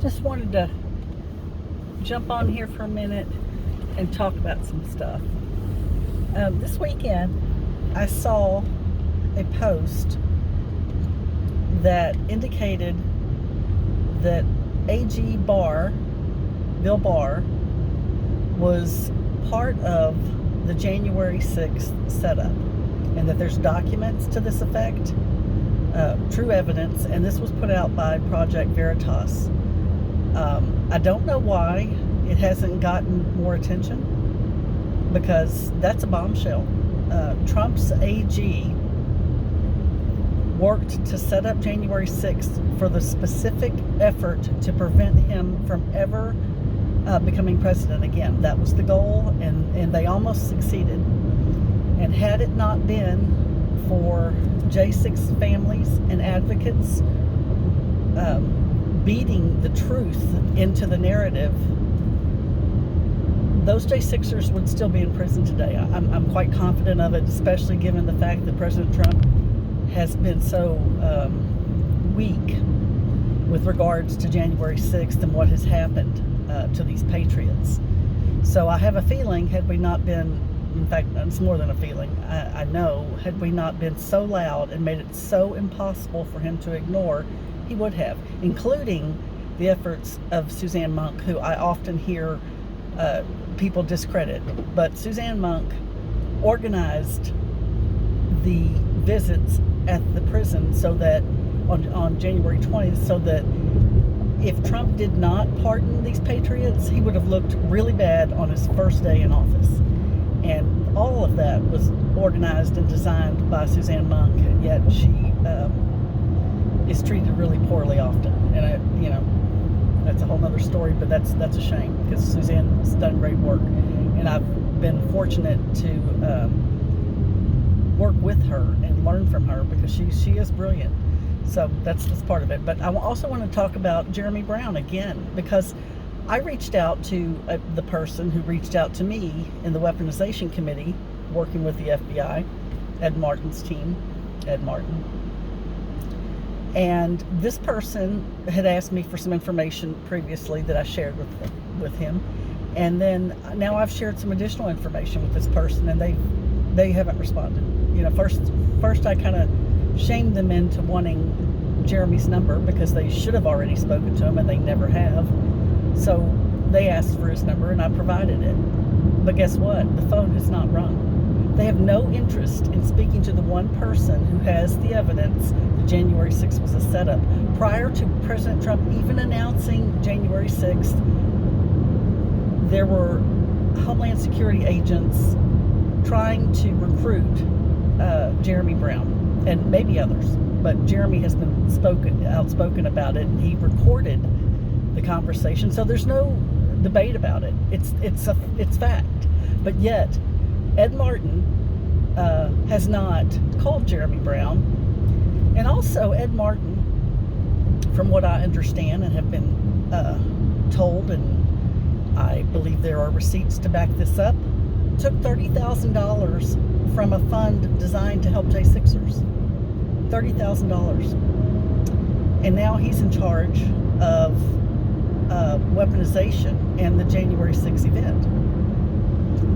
just wanted to jump on here for a minute and talk about some stuff. This weekend, I saw a post that indicated that AG Barr, Bill Barr, was part of the January 6th setup, and that there's documents to this effect, true evidence, and this was put out by Project Veritas. I don't know why it hasn't gotten more attention, because that's a bombshell. Trump's AG worked to set up January 6th for the specific effort to prevent him from ever becoming president again. That was the goal, and they almost succeeded. And had it not been for J6 families and advocates beating the truth into the narrative, those J6ers would still be in prison today. I'm quite confident of it, especially given the fact that President Trump has been so weak with regards to January 6th and what has happened to these patriots. So I have a feeling, had we not been, in fact, it's more than a feeling, I know, had we not been so loud and made it so impossible for him to ignore, he would have, including the efforts of Suzanne Monk, who I often hear people discredit. But Suzanne Monk organized the visits at the prison so that on January 20th, so that if Trump did not pardon these patriots, he would have looked really bad on his first day in office. And all of that was organized and designed by Suzanne Monk, and yet she is treated really poorly often. And that's a whole other story, but that's a shame, because Suzanne's done great work, and I've been fortunate to work with her and learn from her, because she is brilliant. So that's part of it. But I also want to talk about Jeremy Brown again, because I reached out to the person who reached out to me in the weaponization committee working with the FBI, Ed Martin's team, Ed Martin. And this person had asked me for some information previously that I shared with him. And then now I've shared some additional information with this person, and they haven't responded. First I kind of shamed them into wanting Jeremy's number, because they should have already spoken to him, and they never have. So they asked for his number, and I provided it. But guess what? The phone has not rung. They have no interest in speaking to the one person who has the evidence that January 6th was a setup. Prior to President Trump even announcing January 6th, there were Homeland Security agents trying to recruit Jeremy Brown, and maybe others. But Jeremy has been outspoken about it, and he recorded the conversation. So there's no debate about it. It's fact. But yet, Ed Martin has not called Jeremy Brown. And also, Ed Martin, from what I understand and have been told, and I believe there are receipts to back this up, took $30,000 from a fund designed to help J6ers. $30,000. And now he's in charge of weaponization and the January 6th event.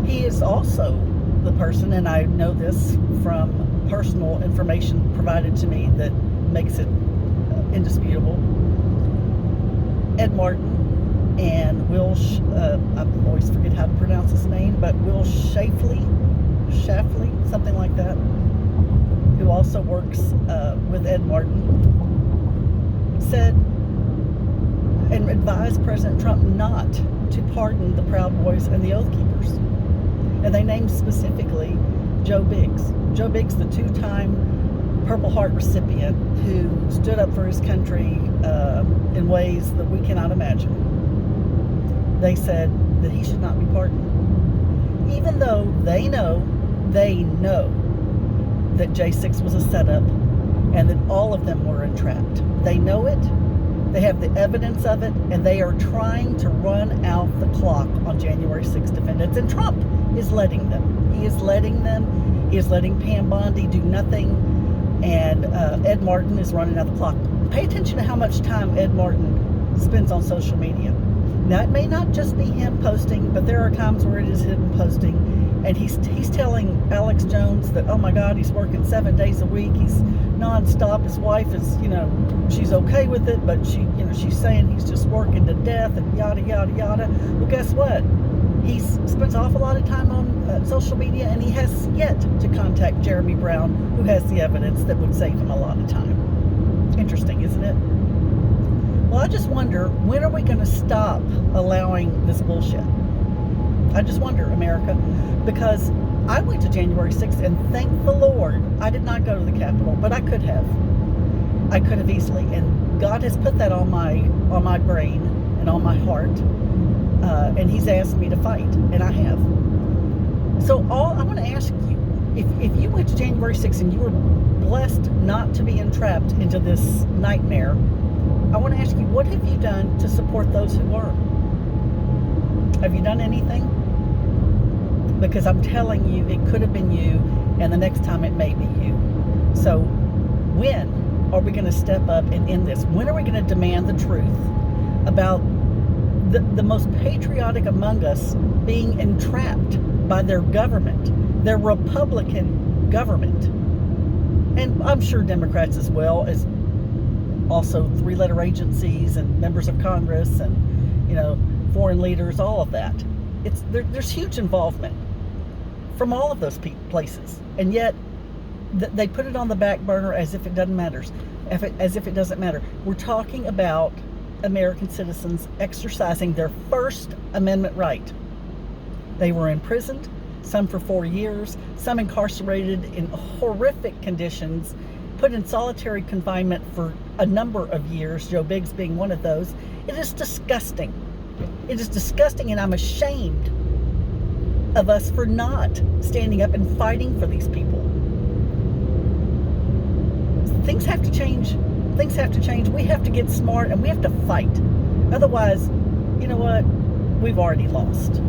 He is also the person, and I know this from personal information provided to me that makes it indisputable. Ed Martin and Will, I always forget how to pronounce his name, but Will Shafley, something like that, who also works with Ed Martin, said and advised President Trump not to pardon the Proud Boys and the Oath Keepers. And they named specifically Joe Biggs. Joe Biggs, the two-time Purple Heart recipient who stood up for his country in ways that we cannot imagine. They said that he should not be pardoned. Even though they know that J6 was a setup and that all of them were entrapped. They know it. They have the evidence of it, and they are trying to run out the clock on January 6th defendants. And Trump is letting them. He is letting them. He is letting Pam Bondi do nothing, and Ed Martin is running out the clock. Pay attention to how much time Ed Martin spends on social media. Now, it may not just be him posting, but there are times where it is him posting, and he's telling Alex Jones that, oh my God, he's working 7 days a week. He's nonstop. His wife is, she's okay with it, but she's saying he's just working to death and yada, yada, yada. Well, guess what? He spends an awful lot of time on social media, and he has yet to contact Jeremy Brown, who has the evidence that would save him a lot of time. Interesting, isn't it? Well, I just wonder, when are we going to stop allowing this bullshit? I just wonder, America, because I went to January 6th, and thank the Lord I did not go to the Capitol, but I could have. I could have easily, and God has put that on my brain and on my heart, and He's asked me to fight, and I have. So I want to ask you, if you went to January 6th and you were blessed not to be entrapped into this nightmare, I want to ask you, what have you done to support those who were? Have you done anything? Because I'm telling you, it could have been you, and the next time it may be you. So when are we going to step up and end this? When are we going to demand the truth about the most patriotic among us being entrapped by their government, their Republican government? And I'm sure Democrats as well, as also three-letter agencies and members of Congress and, foreign leaders, all of that. There's huge involvement from all of those places. And yet they put it on the back burner as if it doesn't matter. As if it doesn't matter. We're talking about American citizens exercising their First Amendment right. They were imprisoned, some for 4 years, some incarcerated in horrific conditions, put in solitary confinement for a number of years, Joe Biggs being one of those. It is disgusting. It is disgusting, and I'm ashamed of us for not standing up and fighting for these people. Things have to change. Things have to change. We have to get smart, and we have to fight. Otherwise, you know what? We've already lost.